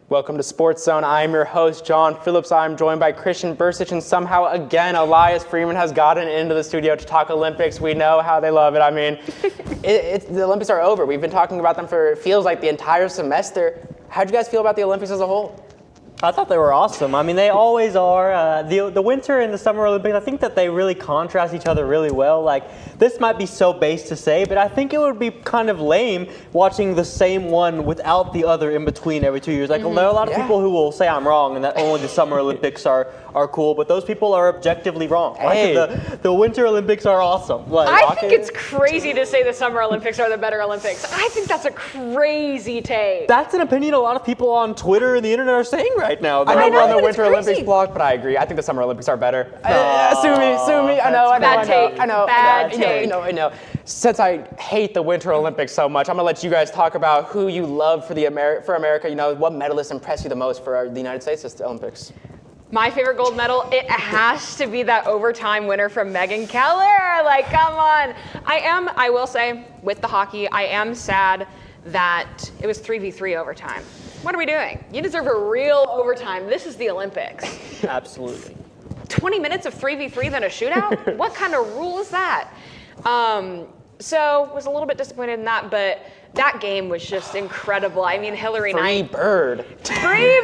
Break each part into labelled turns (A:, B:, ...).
A: Welcome to Sports Zone. I'm your host, John Phillips. I'm joined by Christian Bersuch, and somehow again, Elias Freeman has gotten into the studio to talk Olympics. We know how they love it. I mean, the Olympics are over. We've been talking about them for, it feels like, the entire semester. How'd you guys feel about the Olympics as a whole?
B: I thought they were awesome. I mean, they always are. The Winter and the Summer Olympics, I think that they really contrast each other really well. Like, this might be so base to say, but I think it would be kind of lame watching the same one without the other in between every 2 years. Like, there are a lot of people who will say I'm wrong and that only the Summer Olympics are cool, but those people are objectively wrong.
A: Hey.
B: Like, the Winter Olympics are awesome. Like,
C: I think it's crazy to say the Summer Olympics are the better Olympics. I think that's a crazy take.
B: That's an opinion a lot of people on Twitter and the internet are saying right now.
A: I know we're on the
C: but
A: Winter
C: it's
A: Olympics
C: crazy.
A: blog, but I agree. I think the Summer Olympics are better. Sue me. I know.
C: Bad take.
A: I know.
C: Bad take.
A: I know. Since I hate the Winter Olympics so much, I'm gonna let you guys talk about who you love for for America. You know, what medalists impress you the most for the United States at the Olympics?
C: My favorite gold medal, it has to be that overtime winner from Megan Keller. Like, come on. I will say, with the hockey, I am sad that it was 3v3 overtime. What are we doing? You deserve a real overtime. This is the Olympics.
B: Absolutely.
C: 20 minutes of 3v3 then a shootout? What kind of rule is that? So was a little bit disappointed in that, but that game was just incredible. I mean, Hillary Knight. Free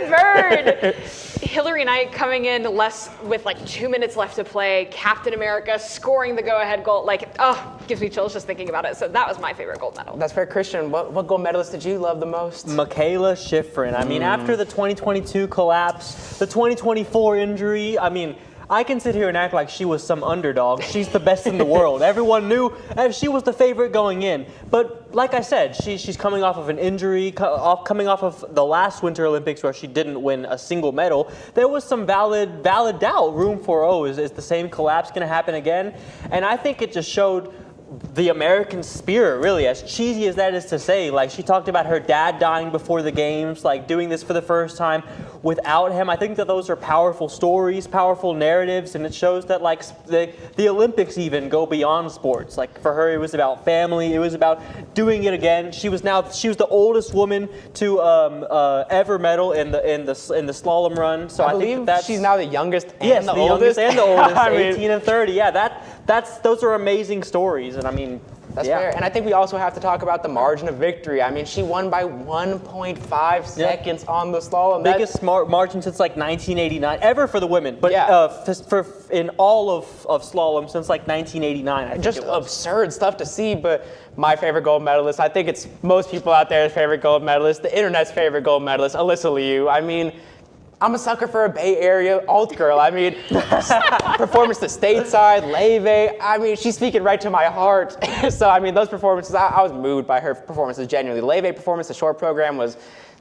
C: bird. Hillary Knight coming in with like 2 minutes left to play. Captain America scoring the go-ahead goal. Like, gives me chills just thinking about it. So that was my favorite gold medal.
A: That's fair, Christian. What gold medalist did you love the most?
B: Michaela Schifrin. I mean, after the 2022 collapse, the 2024 injury, I mean, I can sit here and act like she was some underdog. She's the best in the world. Everyone knew she was the favorite going in. But like I said, she's coming off of an injury, coming off of the last Winter Olympics where she didn't win a single medal. There was some valid doubt, room for, is the same collapse going to happen again? And I think it just showed the American spirit, really, as cheesy as that is to say. Like, she talked about her dad dying before the games, like doing this for the first time without him. I think that those are powerful stories, powerful narratives, and it shows that, like, the Olympics even go beyond sports. Like, for her, it was about family. It was about doing it again. She was the oldest woman to ever medal in the slalom run. So I
A: believe
B: think
A: she's now the youngest and
B: yes,
A: the
B: youngest and the oldest,
A: I mean,
B: 18 and 30. Yeah, those are amazing stories, and I mean,
A: that's fair. And I think we also have to talk about the margin of victory. I mean, she won by 1.5 seconds on the slalom.
B: Biggest margin since like 1989 ever for the women, but for in all of slalom since like 1989. I think
A: just absurd stuff to see. But my favorite gold medalist, I think it's most people out there's favorite gold medalist, the internet's favorite gold medalist, Alyssa Liu. I mean, I'm a sucker for a Bay Area alt girl. I mean, performance to stateside, Leve. I mean, she's speaking right to my heart. So, I mean, those performances, I was moved by her performances genuinely. Leve performance, the short program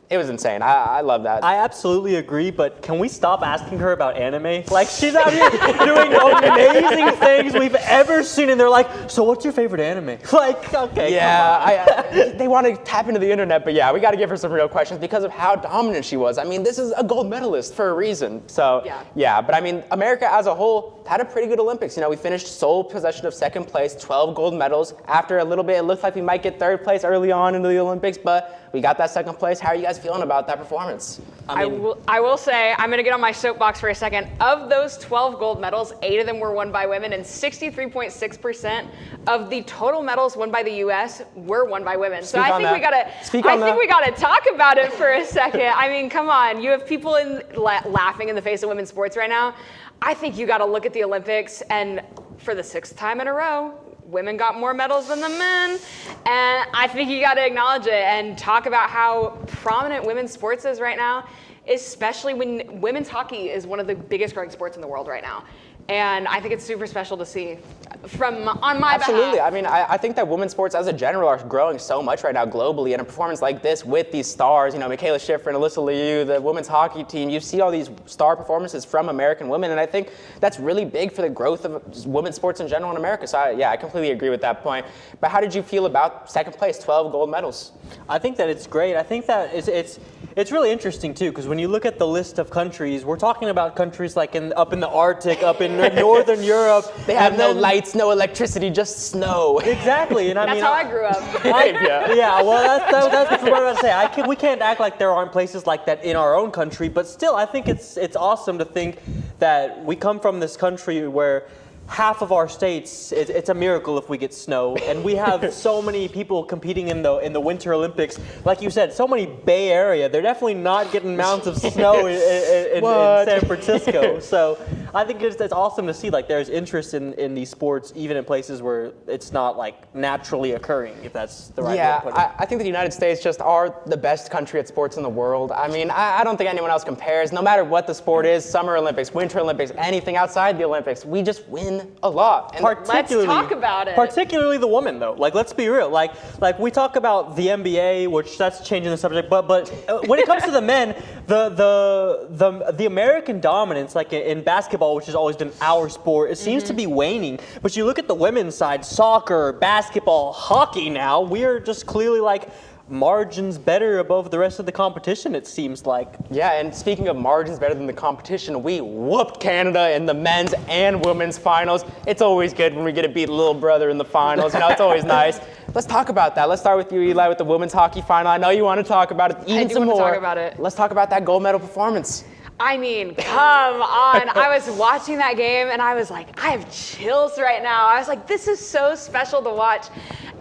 A: it was insane. I love that.
B: I absolutely agree, but can we stop asking her about anime? Like, she's out here doing amazing things we've ever seen, and they're like, so what's your favorite anime? Like, okay,
A: yeah, they want to tap into the internet, but yeah, we got to give her some real questions because of how dominant she was. I mean, this is a gold medalist for a reason. So, yeah, but I mean, America as a whole had a pretty good Olympics. You know, we finished sole possession of second place, 12 gold medals. After a little bit, it looked like we might get third place early on into the Olympics, but we got that second place. How are you guys feeling about that performance?
C: I will say, I'm going to get on my soapbox for a second. Of those 12 gold medals, 8 of them were won by women, and 63.6% of the total medals won by the U.S. were won by women. So I think we got to talk about it for a second. I mean, come on. You have people laughing in the face of women's sports right now. I think you got to look at the Olympics, and for the 6th time in a row, women got more medals than the men, and I think you got to acknowledge it and talk about how prominent women's sports is right now, especially when women's hockey is one of the biggest growing sports in the world right now. And I think it's super special to see on my
A: Absolutely.
C: behalf.
A: I mean, I think that women's sports as a general are growing so much right now globally, and a performance like this with these stars, you know, Michaela Schifrin, Alyssa Liu, the women's hockey team, you see all these star performances from American women, and I think that's really big for the growth of women's sports in general in America. So, I completely agree with that point. But how did you feel about second place, 12 gold medals?
B: I think that it's great. I think that It's really interesting too, because when you look at the list of countries, we're talking about countries like up in the Arctic, up in northern Europe.
A: They have no lights, no electricity, just snow.
B: Exactly, and
C: That's how I grew up.
B: Yeah, well, that's what I'm about to say. We can't act like there aren't places like that in our own country, but still, I think it's awesome to think that we come from this country where half of our states, it's a miracle if we get snow, and we have so many people competing in the Winter Olympics. Like you said, so many Bay Area. They're definitely not getting mounds of snow in San Francisco. So I think it's awesome to see like there's interest in these sports, even in places where it's not like naturally occurring, if that's the right way to put it.
A: I think the United States just are the best country at sports in the world. I mean, I don't think anyone else compares. No matter what the sport is, Summer Olympics, Winter Olympics, anything outside the Olympics, we just win a lot. And
C: let's talk about it.
B: Particularly the women, though. Like, let's be real. Like we talk about the NBA, which that's changing the subject. But when it comes to the men, the American dominance, like in basketball, which has always been our sport, it seems to be waning. But you look at the women's side, soccer, basketball, hockey. Now we are just clearly like margins better above the rest of the competition, it seems like.
A: Yeah, and speaking of margins better than the competition, we whooped Canada in the men's and women's finals. It's always good when we get to beat little brother in the finals. You know, it's always nice. Let's talk about that. Let's start with you, Eli, with the women's hockey final. I know you want to talk about it even some more.
C: Talk about it.
A: Let's talk about that gold medal performance.
C: I mean, come on. I was watching that game and I was like, I have chills right now. I was like, this is so special to watch.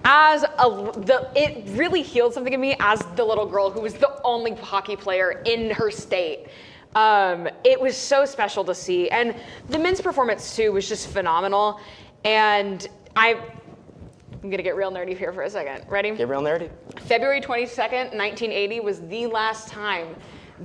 C: It really healed something in me as the little girl who was the only hockey player in her state. It was so special to see. And the men's performance too was just phenomenal. And I'm going to get real nerdy here for a second. Ready?
A: Get real nerdy.
C: February 22nd, 1980 was the last time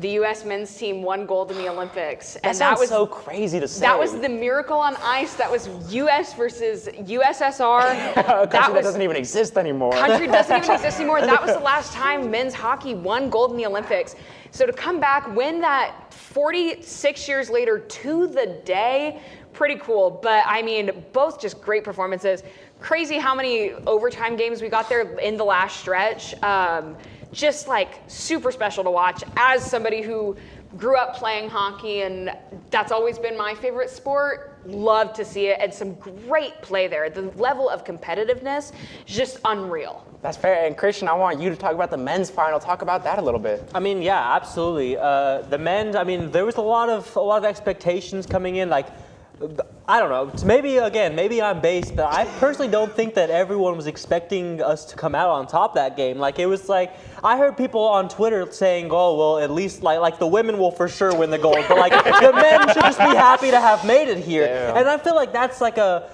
C: the U.S. men's team won gold in the Olympics.
A: And that was so crazy to say.
C: That was the miracle on ice. That was U.S. versus USSR.
A: A country that doesn't even exist anymore.
C: Country doesn't even exist anymore. That was the last time men's hockey won gold in the Olympics. So to come back, win that 46 years later to the day, pretty cool. But I mean, both just great performances. Crazy how many overtime games we got there in the last stretch. Just like super special to watch as somebody who grew up playing hockey, and that's always been my favorite sport. Love to see it, and some great play there. The level of competitiveness is just unreal.
A: That's fair. And Christian, I want you to talk about the men's final. Talk about that a little bit.
B: I mean, yeah, absolutely. The men's, I mean, there was a lot of expectations coming in, like, I don't know, maybe I'm based, but I personally don't think that everyone was expecting us to come out on top that game. Like, it was like, I heard people on Twitter saying, oh, well, at least like the women will for sure win the gold, but like the men should just be happy to have made it here. Damn. And I feel like that's like a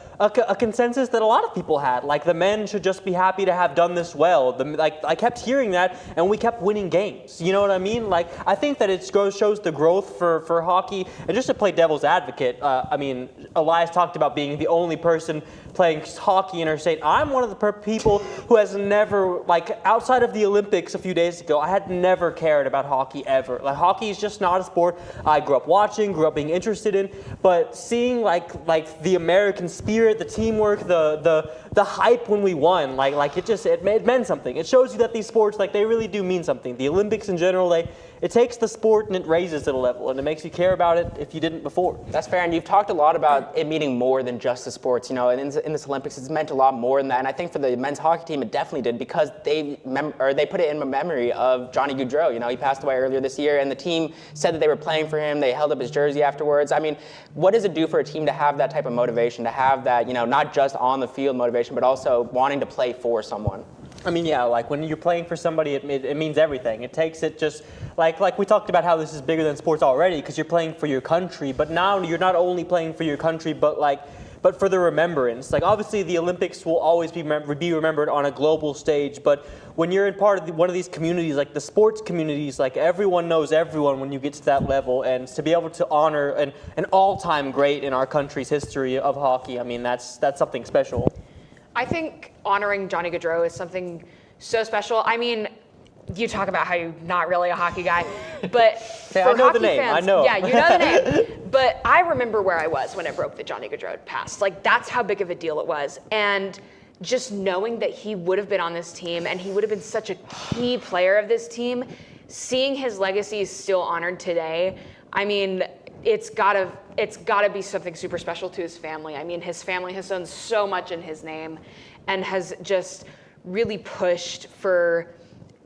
B: consensus that a lot of people had. Like, the men should just be happy to have done this well. I kept hearing that, and we kept winning games. You know what I mean? Like, I think that it shows the growth for hockey. And just to play devil's advocate, I mean, Elias talked about being the only person playing hockey in our state. I'm one of the people who has never, like, outside of the Olympics a few days ago, I had never cared about hockey ever. Like, hockey is just not a sport I grew up watching, grew up being interested in, but seeing like the American spirit, the teamwork, the hype when we won, it meant something. It shows you that these sports, like, they really do mean something. The Olympics in general, it takes the sport and it raises it a level, and it makes you care about it if you didn't before.
A: That's fair, and you've talked a lot about it meaning more than just the sports, you know, and in this Olympics, it's meant a lot more than that, and I think for the men's hockey team, it definitely did, because they put it in memory of Johnny Gaudreau. You know, he passed away earlier this year, and the team said that they were playing for him. They held up his jersey afterwards. I mean, what does it do for a team to have that type of motivation, to have that, you know, not just on the field motivation, but also wanting to play for someone?
B: I mean, yeah, like when you're playing for somebody, it means everything. It takes it just, like we talked about how this is bigger than sports already, because you're playing for your country, but now you're not only playing for your country, but for the remembrance. Like, obviously the Olympics will always be remembered on a global stage, but when you're in part of one of these communities, like the sports communities, like everyone knows everyone when you get to that level, and to be able to honor an all-time great in our country's history of hockey, I mean, that's something special.
C: I think honoring Johnny Gaudreau is something so special. I mean, you talk about how you're not really a hockey guy, but
B: hey,
C: for
B: I know
C: hockey
B: the name.
C: fans,
B: I know.
C: Yeah, you know the name. But I remember where I was when it broke that Johnny Gaudreau had passed. Like, that's how big of a deal it was. And just knowing that he would have been on this team and he would have been such a key player of this team seeing his legacy still honored today, I mean, it's gotta be something super special to his family. I mean, his family has done so much in his name and has just really pushed for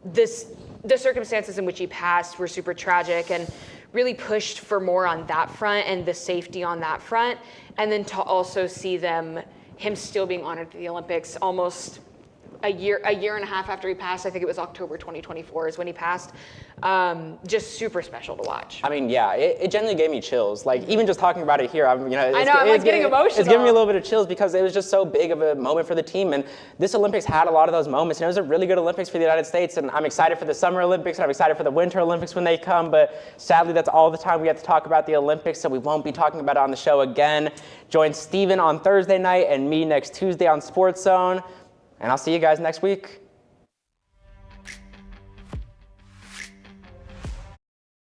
C: this. The circumstances in which he passed were super tragic, and really pushed for more on that front and the safety on that front. And then to also see him still being honored at the Olympics almost a year and a half after he passed. I think it was October 2024 is when he passed. Just super special to watch.
A: I mean, yeah, it genuinely gave me chills. Like, even just talking about it here, I'm
C: like getting emotional.
A: It's giving me a little bit of chills because it was just so big of a moment for the team. And this Olympics had a lot of those moments. And it was a really good Olympics for the United States. And I'm excited for the Summer Olympics, and I'm excited for the Winter Olympics when they come. But sadly, that's all the time we have to talk about the Olympics, so we won't be talking about it on the show again. Join Steven on Thursday night and me next Tuesday on Sports Zone. And I'll see you guys next week.